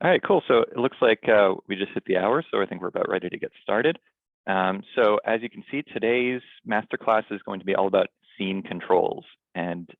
All right, cool. So it looks like we just hit the hour, so I think we're about ready to get started. So as you can see, today's masterclass is going to be all about scene controls. And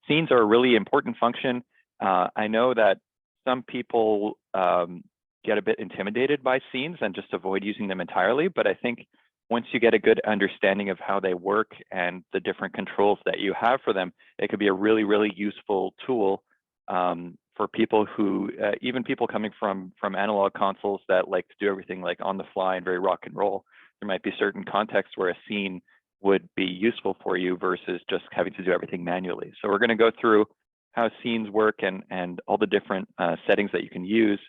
scenes are a really important function. I know that some people get a bit intimidated by scenes and just avoid using them entirely, but I think once you get a good understanding of how they work and the different controls that you have for them, it could be a really, really useful tool for people who, even people coming from analog consoles that like to do everything like on the fly and very rock and roll. There might be certain contexts where a scene would be useful for you versus just having to do everything manually. So we're going to go through how scenes work and all the different settings that you can use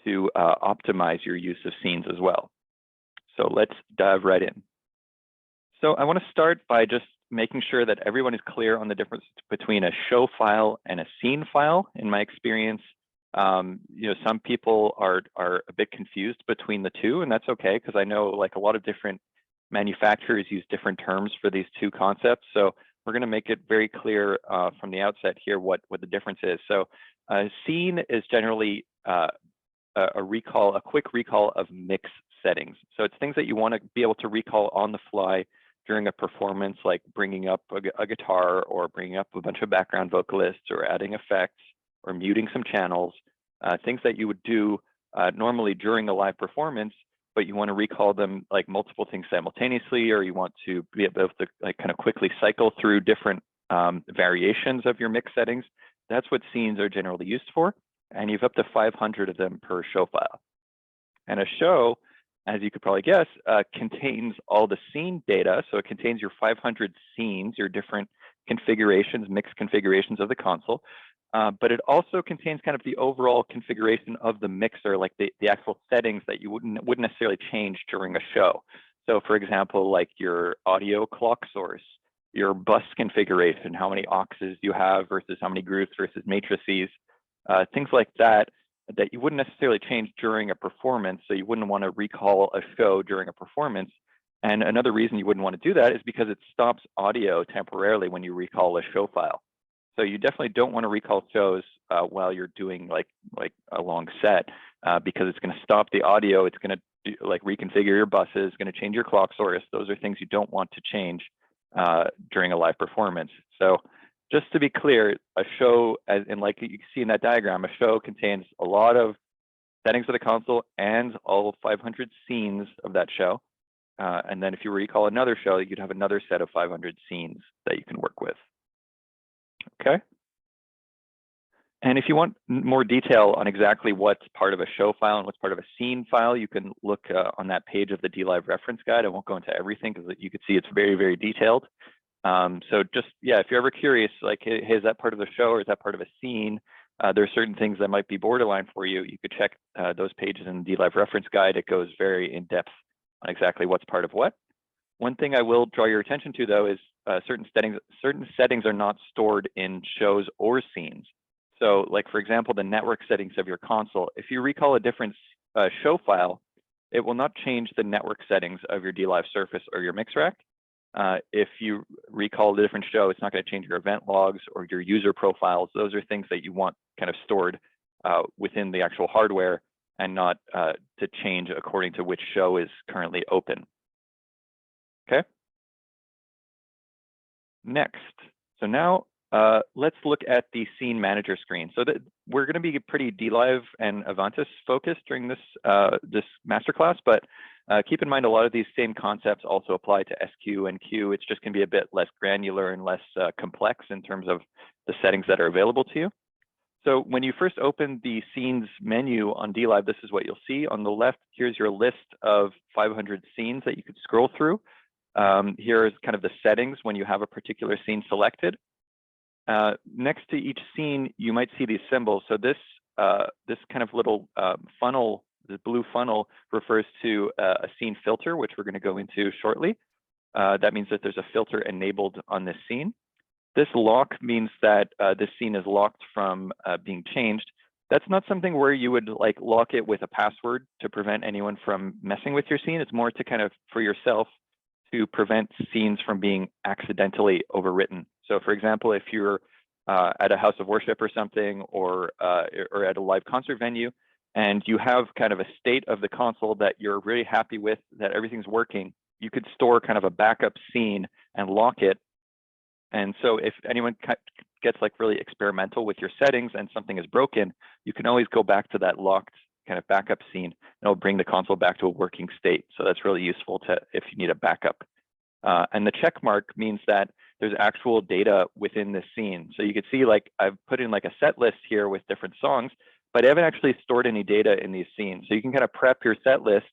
to optimize your use of scenes as well. So let's dive right in. So I want to start by just making sure that everyone is clear on the difference between a show file and a scene file. In my experience, some people are a bit confused between the two, and that's okay, because I know like a lot of different manufacturers use different terms for these two concepts. So we're going to make it very clear from the outset here what the difference is. So a scene is generally a quick recall of mix settings. So it's things that you want to be able to recall on the fly during a performance, like bringing up a guitar or bringing up a bunch of background vocalists or adding effects or muting some channels, things that you would do normally during a live performance, but you want to recall them like multiple things simultaneously, or you want to be able to like kind of quickly cycle through different variations of your mix settings. That's what scenes are generally used for. And you've up to 500 of them per show file. And a show, as you could probably guess, contains all the scene data. So it contains your 500 scenes, your different configurations, mixed configurations of the console. But it also contains kind of the overall configuration of the mixer, like the actual settings that you wouldn't necessarily change during a show. So for example, like your audio clock source, your bus configuration, how many auxes you have versus how many groups versus matrices, things like that you wouldn't necessarily change during a performance. So you wouldn't want to recall a show during a performance. And another reason you wouldn't want to do that is because it stops audio temporarily when you recall a show file. So you definitely don't want to recall shows while you're doing like a long set because it's going to stop the audio. It's going to like reconfigure your buses, going to change your clock source. Those are things you don't want to change during a live performance. So just to be clear, a show, and like you can see in that diagram, a show contains a lot of settings of the console and all 500 scenes of that show. And then if you recall another show, you'd have another set of 500 scenes that you can work with. Okay. And if you want more detail on exactly what's part of a show file and what's part of a scene file, you can look on that page of the dLive reference guide. I won't go into everything because you can see it's very, very detailed. So just, yeah, if you're ever curious, like, hey, is that part of the show or is that part of a scene? There are certain things that might be borderline for you. You could check those pages in the dLive reference guide. It goes very in depth on exactly what's part of what. One thing I will draw your attention to, though, is certain settings are not stored in shows or scenes. So like, for example, the network settings of your console, if you recall a different show file, it will not change the network settings of your dLive Surface or your mix rack. If you recall a different show, it's not going to change your event logs or your user profiles. Those are things that you want kind of stored within the actual hardware and not to change according to which show is currently open. Okay. Next, so now let's look at the scene manager screen. So that we're going to be pretty dLive and Avantis focused during this masterclass, but keep in mind a lot of these same concepts also apply to SQ and Q. It's just going to be a bit less granular and less complex in terms of the settings that are available to you. So when you first open the scenes menu on dLive, this is what you'll see. On the left, here's your list of 500 scenes that you could scroll through. Here is kind of the settings when you have a particular scene selected. Next to each scene, you might see these symbols. So this kind of little funnel, the blue funnel, refers to a scene filter, which we're going to go into shortly. That means that there's a filter enabled on this scene. This lock means that this scene is locked from being changed. That's not something where you would like lock it with a password to prevent anyone from messing with your scene. It's more to kind of for yourself to prevent scenes from being accidentally overwritten. So for example, if you're at a house of worship or something, or at a live concert venue, and you have kind of a state of the console that you're really happy with, that everything's working, you could store kind of a backup scene and lock it. And so if anyone gets like really experimental with your settings and something is broken, you can always go back to that locked kind of backup scene, and it'll bring the console back to a working state. So that's really useful if you need a backup. And the check mark means that there's actual data within the scene. So you can see, like, I've put in like a set list here with different songs, but I haven't actually stored any data in these scenes. So you can kind of prep your set list,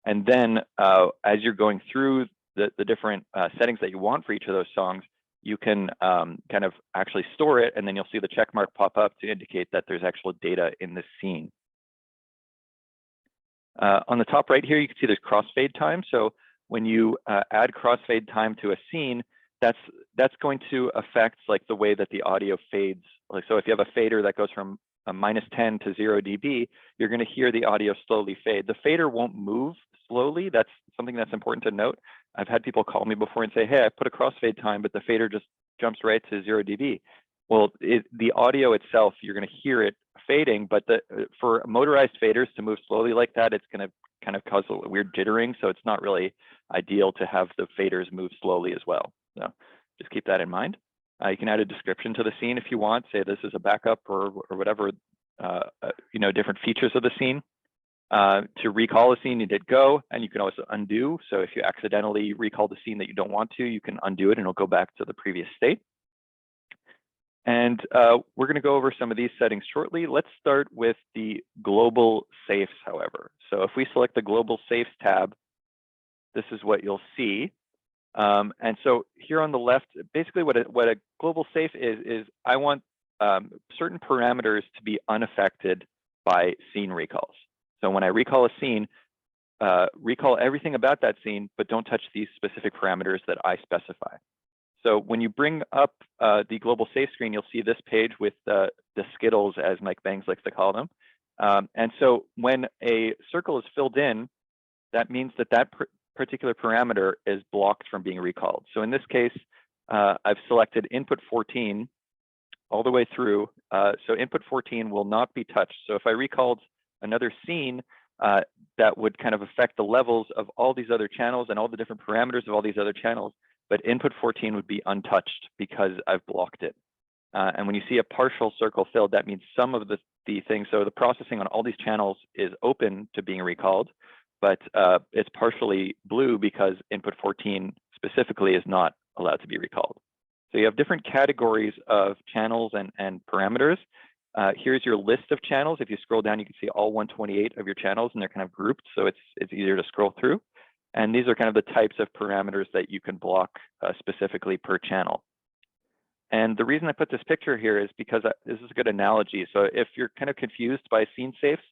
and then as you're going through the different settings that you want for each of those songs, you can kind of actually store it, and then you'll see the check mark pop up to indicate that there's actual data in this scene. On the top right here, you can see there's crossfade time. So when you add crossfade time to a scene, that's going to affect like the way that the audio fades. Like, so if you have a fader that goes from a -10 to 0 dB, you're going to hear the audio slowly fade. The fader won't move slowly. That's something that's important to note. I've had people call me before and say, hey, I put a crossfade time, but the fader just jumps right to 0 dB. Well, the audio itself, you're going to hear it fading, but for motorized faders to move slowly like that, it's going to kind of cause a weird jittering. So it's not really ideal to have the faders move slowly as well. So just keep that in mind. You can add a description to the scene if you want, say this is a backup or whatever, different features of the scene. To recall a scene, you did go, and you can also undo. So if you accidentally recall the scene that you don't want to, you can undo it and it'll go back to the previous state. And we're going to go over some of these settings shortly. Let's start with the global safes, however. So if we select the global safes tab, this is what you'll see. And so here on the left, basically what a global safe is I want certain parameters to be unaffected by scene recalls. So when I recall a scene, recall everything about that scene, but don't touch these specific parameters that I specify. So when you bring up the global safe screen, you'll see this page with the Skittles, as Mike Bangs likes to call them. And so when a circle is filled in, that means that particular parameter is blocked from being recalled. So in this case, I've selected input 14 all the way through. So input 14 will not be touched. So if I recalled another scene, that would kind of affect the levels of all these other channels and all the different parameters of all these other channels, but input 14 would be untouched because I've blocked it. And when you see a partial circle filled, that means some of the things, so the processing on all these channels is open to being recalled, but it's partially blue because input 14 specifically is not allowed to be recalled. So you have different categories of channels and parameters. Here's your list of channels. If you scroll down, you can see all 128 of your channels, and they're kind of grouped, so it's easier to scroll through. And these are kind of the types of parameters that you can block specifically per channel. And the reason I put this picture here is because this is a good analogy. So if you're kind of confused by scene safes,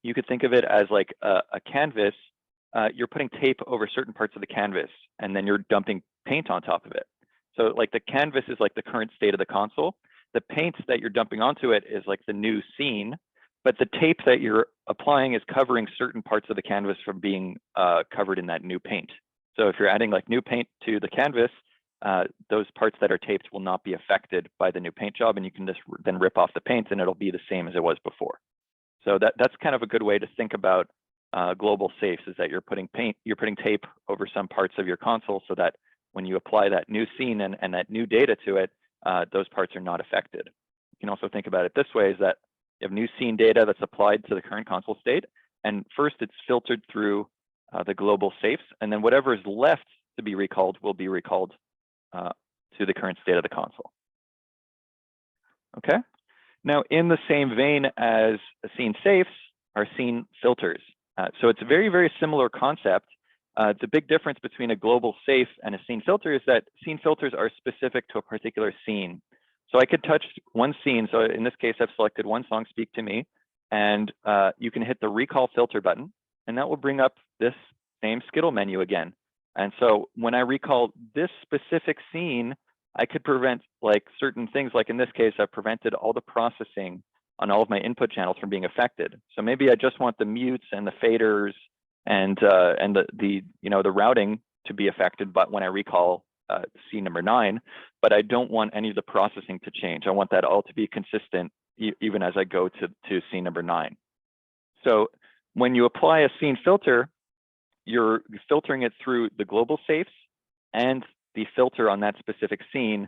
you could think of it as like a canvas. You're putting tape over certain parts of the canvas, and then you're dumping paint on top of it. So like the canvas is like the current state of the console. The paint that you're dumping onto it is like the new scene, but the tape that you're applying is covering certain parts of the canvas from being covered in that new paint. So if you're adding like new paint to the canvas, those parts that are taped will not be affected by the new paint job, and you can just then rip off the paint and it'll be the same as it was before. So that's kind of a good way to think about global safes, is that you're putting tape over some parts of your console so that when you apply that new scene and that new data to it, those parts are not affected. You can also think about it this way, is that you have new scene data that's applied to the current console state, and first it's filtered through the global safes, and then whatever is left to be recalled will be recalled to the current state of the console. Okay. Now, in the same vein as scene safes are scene filters. So it's a very, very similar concept. The big difference between a global safe and a scene filter is that scene filters are specific to a particular scene. So I could touch one scene. So in this case, I've selected one song, Speak to Me, and you can hit the recall filter button, and that will bring up this same Skittle menu again. And so when I recall this specific scene, I could prevent like certain things. Like in this case, I've prevented all the processing on all of my input channels from being affected. So maybe I just want the mutes and the faders and the routing to be affected, but when I recall scene number 9, but I don't want any of the processing to change. I want that all to be consistent even as I go to scene number 9. So when you apply a scene filter, you're filtering it through the global safes and the filter on that specific scene.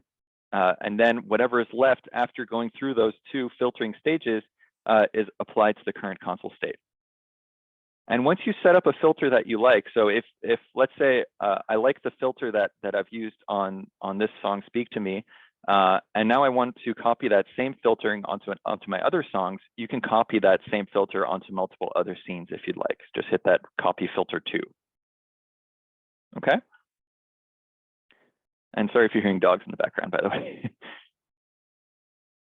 And then whatever is left after going through those 2 filtering stages is applied to the current console state. And once you set up a filter that you like, so if let's say I like the filter that I've used on this song, Speak to Me, and now I want to copy that same filtering onto my other songs, you can copy that same filter onto multiple other scenes if you'd like. Just hit that copy filter 2. Okay. And sorry if you're hearing dogs in the background, by the way.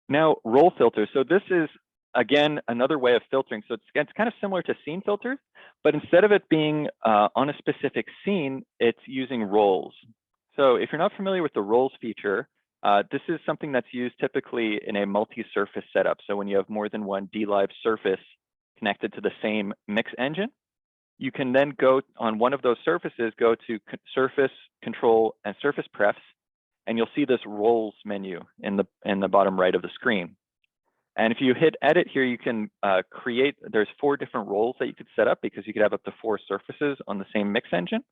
Now, role filters. So this is, again, another way of filtering. So it's kind of similar to scene filters, but instead of it being on a specific scene, it's using roles. So if you're not familiar with the roles feature, this is something that's used typically in a multi-surface setup. So when you have more than one dLive surface connected to the same mix engine, you can then go on one of those surfaces, go to Surface, Control, and Surface Prefs, and you'll see this Roles menu in the bottom right of the screen. And if you hit Edit here, you can there's 4 different roles that you could set up because you could have up to 4 surfaces on the same mix engine.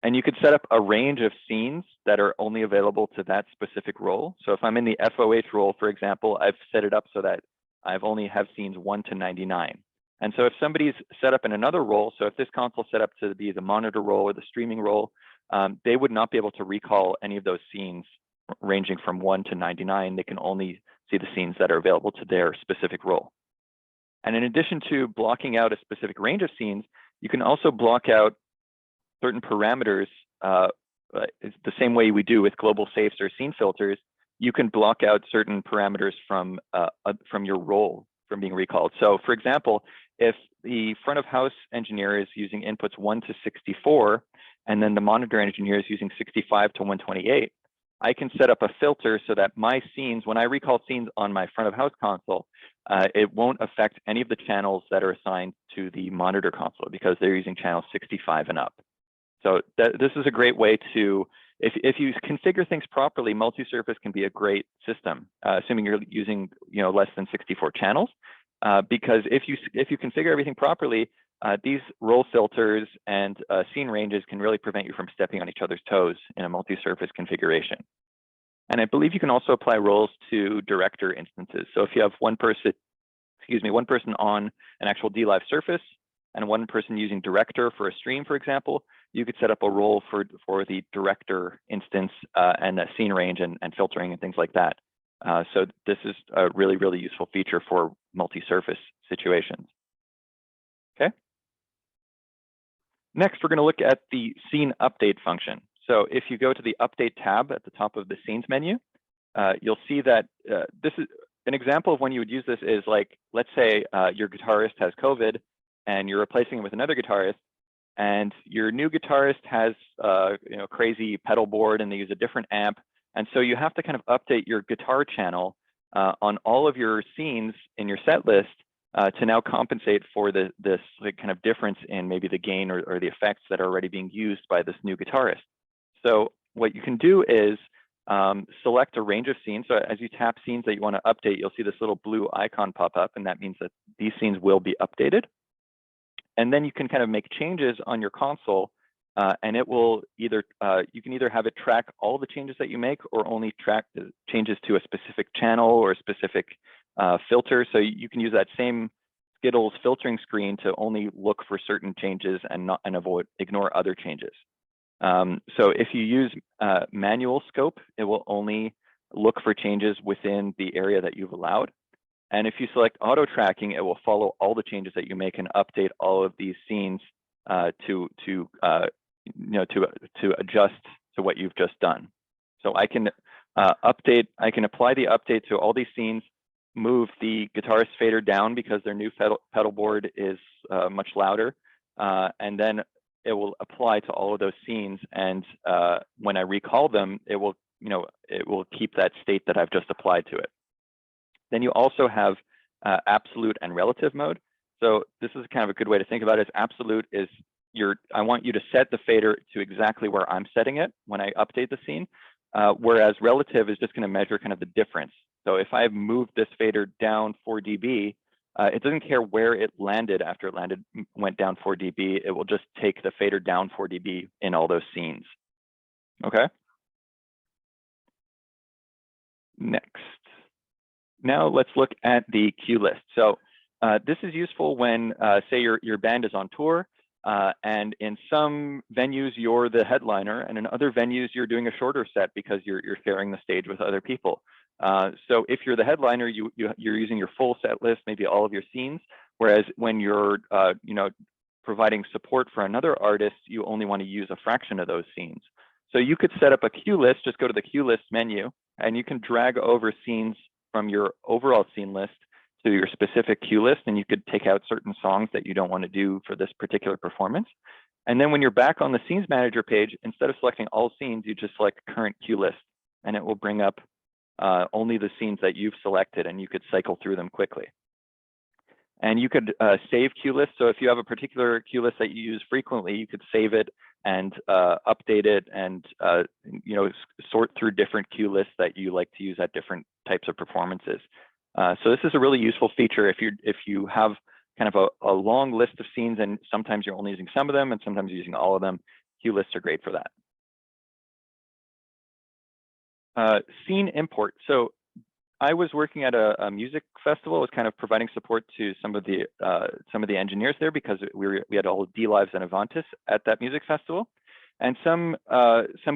And you could set up a range of scenes that are only available to that specific role. So if I'm in the FOH role, for example, I've set it up so that I've only have scenes 1 to 99. And so if somebody's set up in another role, so if this console set up to be the monitor role or the streaming role, they would not be able to recall any of those scenes ranging from 1 to 99. They can only see the scenes that are available to their specific role. And in addition to blocking out a specific range of scenes, you can also block out certain parameters. It's the same way we do with global safes or scene filters. You can block out certain parameters from your role from being recalled. So for example, if the front of house engineer is using inputs 1 to 64, and then the monitor engineer is using 65 to 128, I can set up a filter so that my scenes, when I recall scenes on my front of house console, it won't affect any of the channels that are assigned to the monitor console because they're using channel 65 and up. So this is a great way to, if you configure things properly, multi-surface can be a great system, assuming you're using less than 64 channels. Because if you configure everything properly, these role filters and scene ranges can really prevent you from stepping on each other's toes in a multi-surface configuration. And I believe you can also apply roles to director instances. So if you have one person on an actual dLive surface and one person using director for a stream, for example, you could set up a role for the director instance and a scene range and filtering and things like that. So this is a really, really useful feature for multi-surface situations. Okay. Next, we're going to look at the scene update function. So if you go to the update tab at the top of the scenes menu, you'll see that this is an example of when you would use this is like, let's say your guitarist has COVID and you're replacing him with another guitarist, and your new guitarist has crazy pedal board and they use a different amp. And so you have to kind of update your guitar channel on all of your scenes in your set list to now compensate for this kind of difference in maybe the gain or the effects that are already being used by this new guitarist. So what you can do is select a range of scenes. So as you tap scenes that you want to update, you'll see this little blue icon pop up, and that means that these scenes will be updated. And then you can kind of make changes on your console, and it will either, you can either have it track all the changes that you make or only track the changes to a specific channel or a specific filter. So you can use that same Skittles filtering screen to only look for certain changes and ignore other changes. So if you use manual scope, it will only look for changes within the area that you've allowed. And if you select auto tracking, it will follow all the changes that you make and update all of these scenes to adjust to what you've just done. So I can I can apply the update to all these scenes, move the guitarist fader down because their new pedal board is much louder, and then it will apply to all of those scenes. And when I recall them, it will keep that state that I've just applied to it. Then you also have absolute and relative mode. So this is kind of a good way to think about it. Absolute is I want you to set the fader to exactly where I'm setting it when I update the scene, whereas relative is just going to measure kind of the difference. So if I've moved this fader down 4 dB, it doesn't care where it landed after it went down 4 dB. It will just take the fader down 4 dB in all those scenes. Okay. Next. Now let's look at the cue list. So this is useful when, say, your band is on tour, and in some venues you're the headliner, and in other venues you're doing a shorter set because you're sharing the stage with other people. So if you're the headliner, you're using your full set list, maybe all of your scenes. Whereas when you're providing support for another artist, you only want to use a fraction of those scenes. So you could set up a cue list. Just go to the cue list menu, and you can drag over scenes from your overall scene list to your specific cue list, and you could take out certain songs that you don't want to do for this particular performance. And then when you're back on the scenes manager page, instead of selecting all scenes, you just select current cue list, and it will bring up only the scenes that you've selected, and you could cycle through them quickly. And you could save cue lists. So if you have a particular cue list that you use frequently, you could save it and update it, and sort through different cue lists that you like to use at different types of performances. So this is a really useful feature if you have kind of a long list of scenes, and sometimes you're only using some of them, and sometimes you're using all of them. Cue lists are great for that. Scene import. So I was working at a music festival. I was kind of providing support to some of the engineers there, because we had all dLives and Avantis at that music festival, and some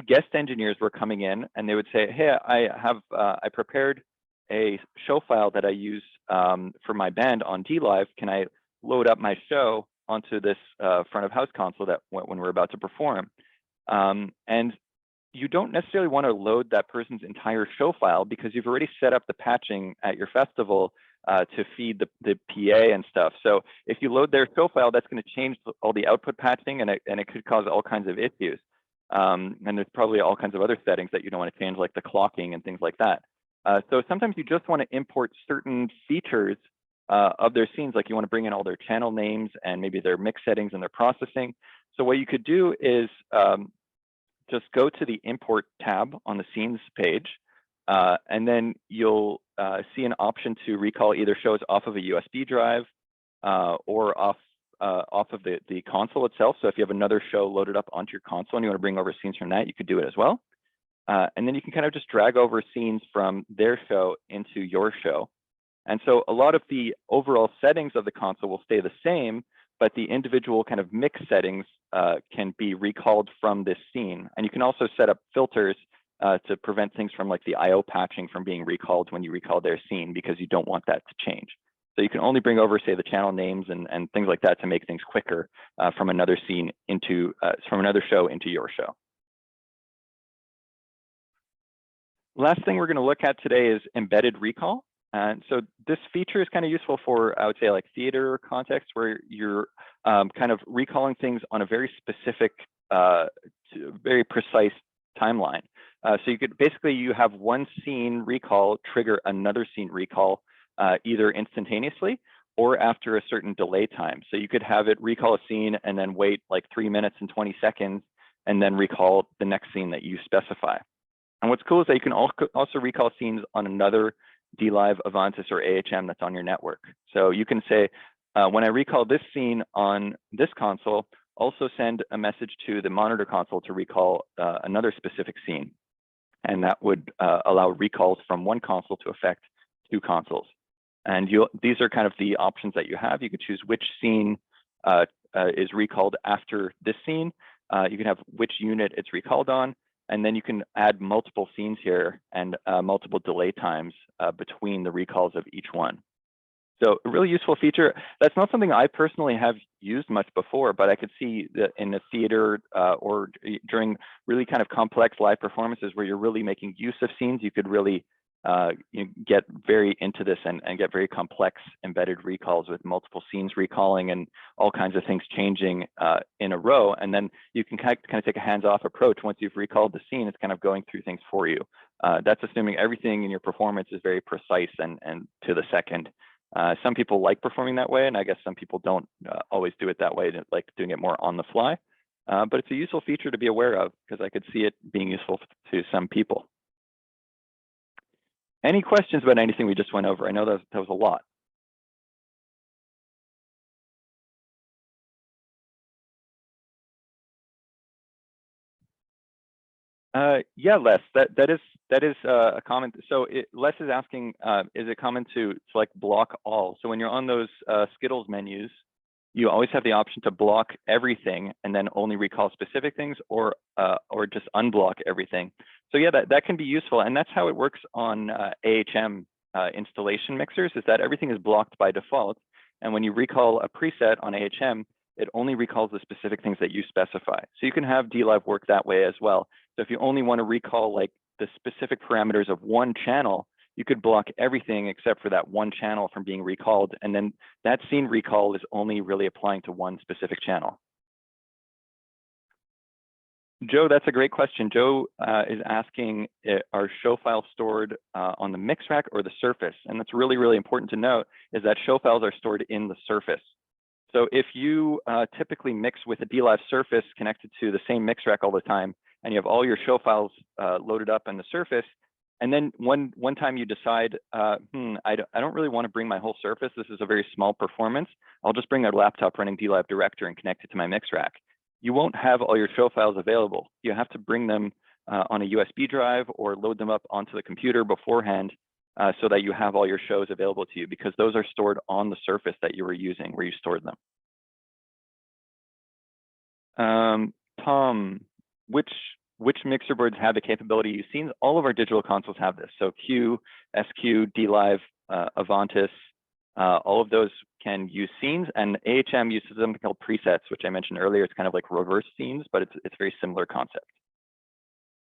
guest engineers were coming in, and they would say, "Hey, I prepared a show file that I use for my band on dLive. Can I load up my show onto this front of house console that when we're about to perform?" And you don't necessarily want to load that person's entire show file, because you've already set up the patching at your festival to feed the PA and stuff. So if you load their show file, that's going to change all the output patching, and it could cause all kinds of issues. And there's probably all kinds of other settings that you don't want to change, like the clocking and things like that. So sometimes you just want to import certain features of their scenes, like you want to bring in all their channel names and maybe their mix settings and their processing. So what you could do is just go to the import tab on the scenes page, and then you'll see an option to recall either shows off of a USB drive or off of the console itself. So if you have another show loaded up onto your console and you want to bring over scenes from that, you could do it as well. And then you can kind of just drag over scenes from their show into your show. And so a lot of the overall settings of the console will stay the same, but the individual kind of mix settings can be recalled from this scene. And you can also set up filters to prevent things from, like, the IO patching from being recalled when you recall their scene, because you don't want that to change. So you can only bring over, say, the channel names and things like that to make things quicker from another scene from another show into your show. Last thing we're going to look at today is embedded recall. And so this feature is kind of useful for, I would say, like theater context, where you're kind of recalling things on a very specific, very precise timeline. So you could basically, you have one scene recall trigger another scene recall, either instantaneously or after a certain delay time. So you could have it recall a scene and then wait like 3 minutes and 20 seconds and then recall the next scene that you specify. And what's cool is that you can also recall scenes on another dLive, Avantis, or AHM that's on your network. So you can say, when I recall this scene on this console, also send a message to the monitor console to recall another specific scene. And that would allow recalls from one console to affect two consoles. And these are kind of the options that you have. You could choose which scene is recalled after this scene. You can have which unit it's recalled on. And then you can add multiple scenes here and multiple delay times between the recalls of each one. So a really useful feature. That's not something I personally have used much before, but I could see that in a theater or during really kind of complex live performances where you're really making use of scenes, you could really get very into this and get very complex embedded recalls with multiple scenes recalling and all kinds of things changing in a row. And then you can kind of take a hands-off approach. Once you've recalled the scene, it's kind of going through things for you. That's assuming everything in your performance is very precise and to the second. Some people like performing that way, and I guess some people don't always do it that way, like doing it more on the fly. But it's a useful feature to be aware of because I could see it being useful to some people. Any questions about anything we just went over? I know that was a lot. Yeah, Les, that is a comment. So Les is asking, is it common to select block all? So when you're on those Skittles menus, you always have the option to block everything and then only recall specific things, or just unblock everything. So yeah, that can be useful, and that's how it works on AHM installation mixers. Is that everything is blocked by default, and when you recall a preset on AHM, it only recalls the specific things that you specify. So you can have dLive work that way as well. So if you only want to recall like the specific parameters of one channel, you could block everything except for that one channel from being recalled. And then that scene recall is only really applying to one specific channel. Joe, that's a great question. Joe is asking, are show files stored on the mix rack or the surface? And that's really, really important to note, is that show files are stored in the surface. So if you typically mix with a dLive surface connected to the same mix rack all the time, and you have all your show files loaded up on the surface, and then one time you decide, I don't really want to bring my whole surface. This is a very small performance. I'll just bring a laptop running dLive Director and connect it to my mix rack. You won't have all your show files available. You have to bring them on a USB drive or load them up onto the computer beforehand so that you have all your shows available to you, because those are stored on the surface that you were using where you stored them. Tom, which mixer boards have the capability to use scenes? All of our digital consoles have this. So Q, SQ, dLive, Avantis, all of those can use scenes, and AHM uses something called presets, which I mentioned earlier. It's kind of like reverse scenes, but it's a very similar concept.